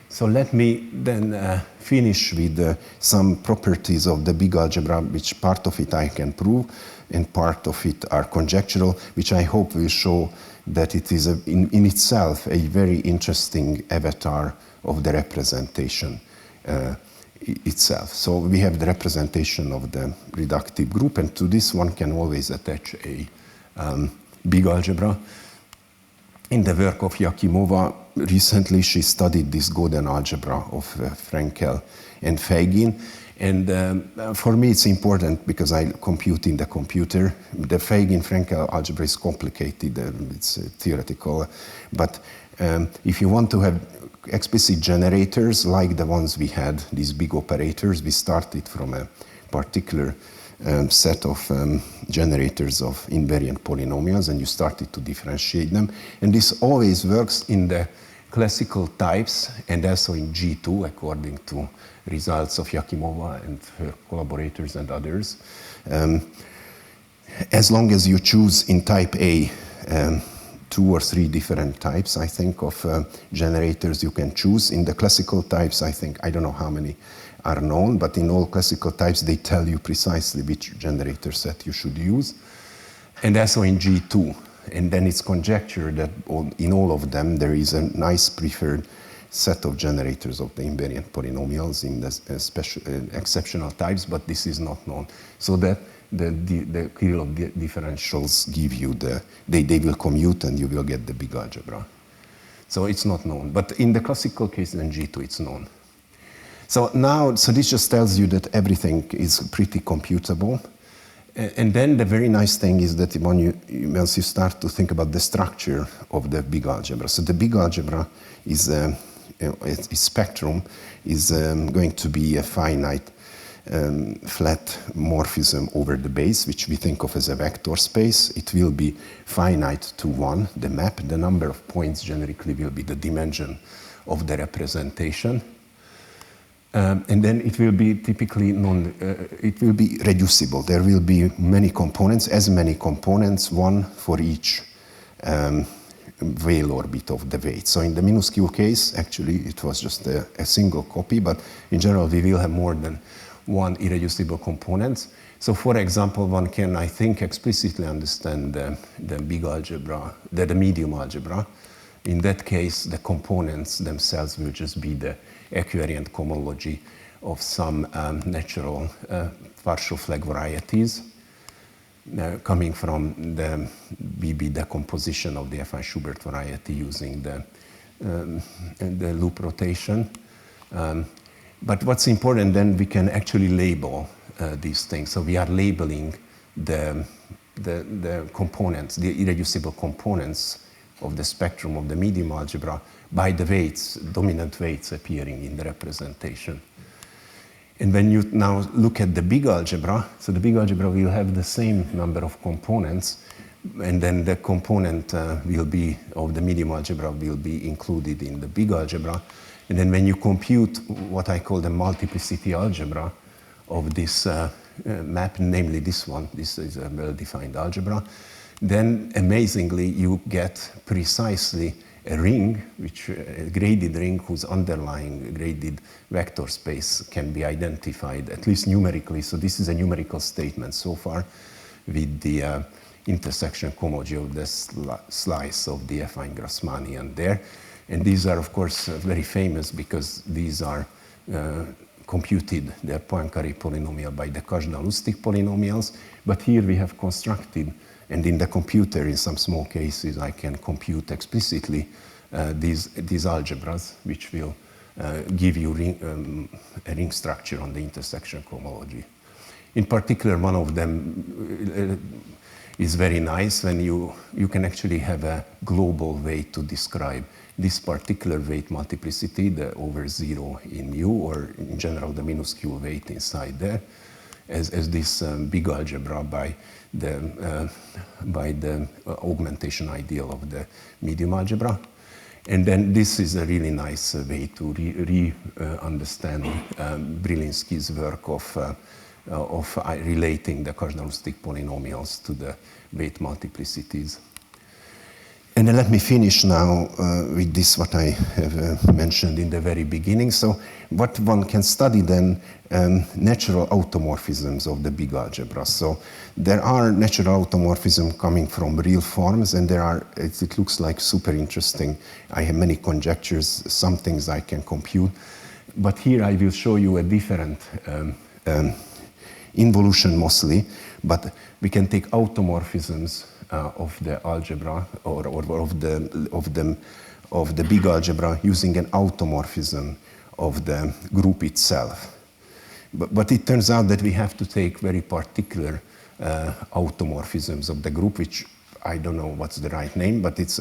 So let me then finish with some properties of the big algebra, which part of it I can prove, and part of it are conjectural, which I hope will show that it is in itself a very interesting avatar of the representation itself. So we have the representation of the reductive group, and to this one can always attach a big algebra. In the work of Yakimova, recently she studied this Godin algebra of Frenkel and Feigin. And for me it's important because I compute in the computer. The Feigin-Frenkel algebra is complicated, it's theoretical. But if you want to have explicit generators like the ones we had, these big operators, we started from a particular set of generators of invariant polynomials, and you started to differentiate them. And this always works in the classical types and also in G2 according to results of Yakimova and her collaborators and others. As long as you choose in type A 2 or 3 different types, I think, of generators you can choose. In the classical types, I think, I don't know how many are known, but in all classical types, they tell you precisely which generator set you should use. And also in G2. And then it's conjectured that in all of them, there is a nice preferred set of generators of the invariant polynomials in the exceptional types, but this is not known. So that the Kirillov differentials give you they will commute and you will get the big algebra. So it's not known. But in the classical case, in G2, it's known. So now, so this just tells you that everything is pretty computable. And then the very nice thing is that once you start to think about the structure of the big algebra. So the big algebra is, its spectrum is going to be a finite flat morphism over the base, which we think of as a vector space. It will be finite to 1, the map. The number of points generically will be the dimension of the representation. And then it will be typically it will be reducible. There will be many components, as many components, one for each Weyl orbit of the weight. So in the minuscule case, actually, it was just a single copy, but in general, we will have more than one irreducible components. So for example, one can, I think, explicitly understand the big algebra, the medium algebra. In that case, the components themselves will just be the equivariant cohomology of some natural partial flag varieties coming from the BB decomposition of the affine Schubert variety using the loop rotation. But what's important then, we can actually label these things. So we are labeling the components, the irreducible components of the spectrum of the medium algebra by the weights, dominant weights appearing in the representation. And when you now look at the big algebra, so the big algebra will have the same number of components, and then the component will be, of the medium algebra will be included in the big algebra. And then when you compute what I call the multiplicity algebra of this map, namely this one, this is a well-defined algebra, then amazingly you get precisely a ring, a graded ring whose underlying graded vector space can be identified, at least numerically. So this is a numerical statement so far with the intersection cohomology of the slice of the affine Grassmannian there. And these are, of course, very famous because these are computed, they're Poincaré polynomial by the Kazhdan-Lusztig polynomials. But here we have constructed, and in the computer, in some small cases, I can compute explicitly these algebras, which will give you a ring structure on the intersection cohomology. In particular, one of them is very nice when you can actually have a global way to describe this particular weight multiplicity, the over zero in U, or in general the minuscule weight inside there, as this big algebra by the augmentation ideal of the medium algebra. And then this is a really nice way to understand Brilinski's work of relating the Kazhdan-Lusztig polynomials to the weight multiplicities. And then let me finish now with this, what I have mentioned in the very beginning. So what one can study then, natural automorphisms of the big algebra. So there are natural automorphisms coming from real forms, and there are, it looks like super interesting. I have many conjectures, some things I can compute. But here I will show you a different involution mostly, but we can take automorphisms of the algebra or of the big algebra using an automorphism of the group itself. But it turns out that we have to take very particular automorphisms of the group, which I don't know what's the right name, but it's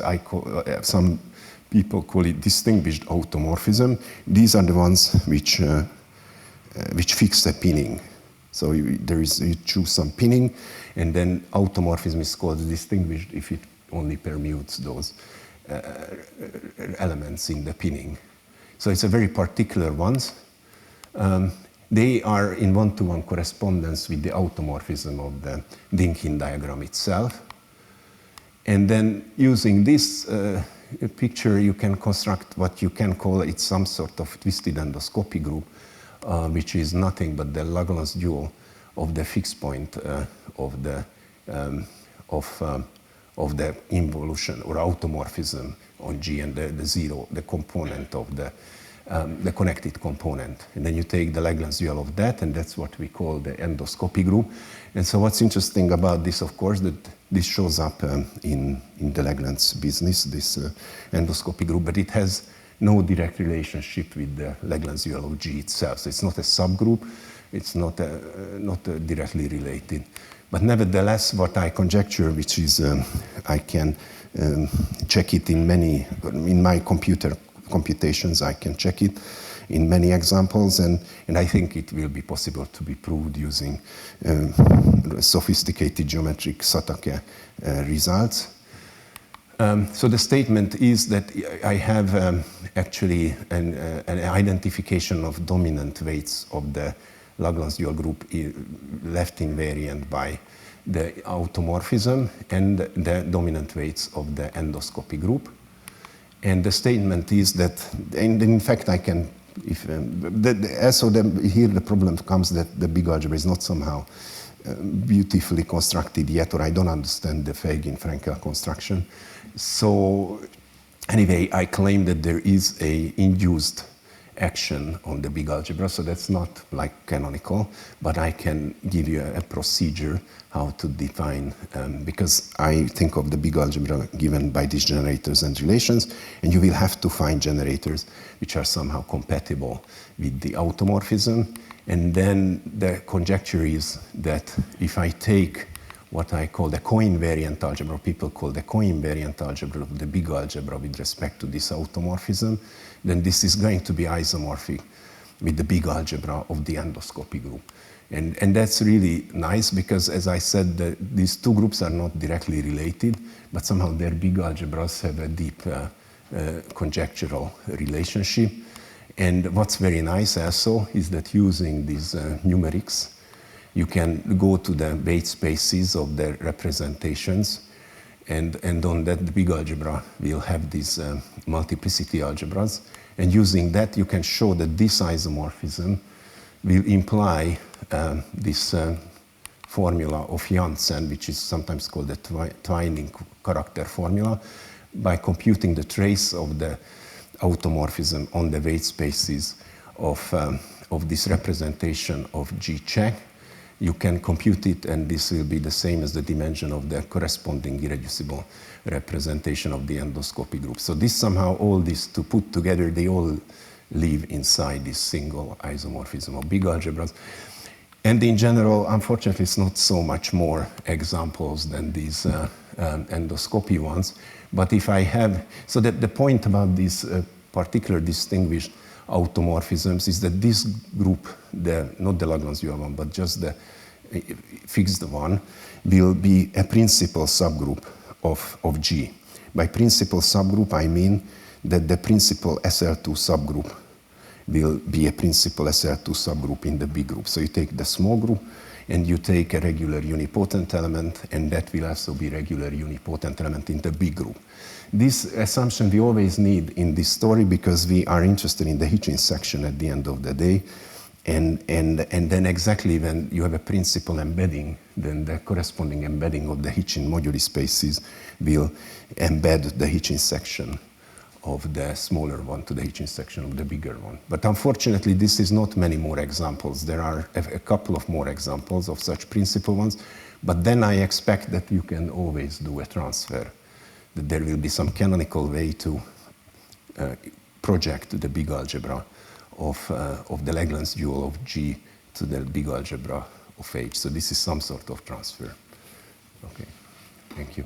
some people call it distinguished automorphism. These are the ones which fix the pinning. So you choose some pinning, and then automorphism is called distinguished if it only permutes those elements in the pinning. So it's a very particular ones. They are in one-to-one correspondence with the automorphism of the Dynkin diagram itself. And then using this picture, you can construct what you can call it some sort of twisted endoscopy group, which is nothing but the Langlands dual of the fixed point of the involution or automorphism on G, and the zero, the component of the connected component. And then you take the Langlands dual of that, and that's what we call the endoscopy group. And so what's interesting about this, of course, that this shows up in the Langlands business, this endoscopy group, but it has no direct relationship with the Langlands dual of G itself. So it's not a subgroup, it's not directly related. But nevertheless, what I conjecture, which is I can check it in my computations, I can check it in many examples, and I think it will be possible to be proved using sophisticated geometric Satake results. So the statement is that I have actually an identification of dominant weights of the Langlands dual group left invariant by the automorphism and the dominant weights of the endoscopy group. And the statement is that, and in fact I can, here the problem comes that the big algebra is not somehow beautifully constructed yet, or I don't understand the Feigin-Frenkel construction. So anyway, I claim that there is a induced action on the big algebra, so that's not like canonical, but I can give you a procedure how to define, because I think of the big algebra given by these generators and relations, and you will have to find generators which are somehow compatible with the automorphism. And then the conjecture is that if I take what I call the coinvariant algebra, people call the coinvariant algebra of the big algebra with respect to this automorphism, then this is going to be isomorphic with the big algebra of the endoscopy group. And that's really nice because, as I said, these two groups are not directly related, but somehow their big algebras have a deep conjectural relationship. And what's very nice also is that using these numerics, you can go to the weight spaces of their representations, and on that the big algebra will have these multiplicity algebras. And using that, you can show that this isomorphism will imply this formula of Janssen, which is sometimes called the twining character formula, by computing the trace of the automorphism on the weight spaces of this representation of G check. You can compute it, and this will be the same as the dimension of the corresponding irreducible representation of the endoscopy group. So this somehow, all these to put together, they all live inside this single isomorphism of big algebras. And in general, unfortunately, it's not so much more examples than these endoscopy ones. But if I have, so that the point about these particular distinguished automorphisms is that this group, not the Langlands dual one, but just the fixed one, will be a principal subgroup of G. By principal subgroup, I mean that the principal SL2 subgroup will be a principal SL2 subgroup in the big group. So you take the small group, and you take a regular unipotent element, and that will also be regular unipotent element in the big group. This assumption we always need in this story because we are interested in the Hitchin section at the end of the day, and then exactly when you have a principal embedding, then the corresponding embedding of the Hitchin moduli spaces will embed the Hitchin section of the smaller one to the Hitchin section of the bigger one. But unfortunately, this is not many more examples. There are a couple of more examples of such principal ones, but then I expect that you can always do a transfer, that there will be some canonical way to project the big algebra of the Langlands dual of G to the big algebra of H. So this is some sort of transfer. Okay, thank you.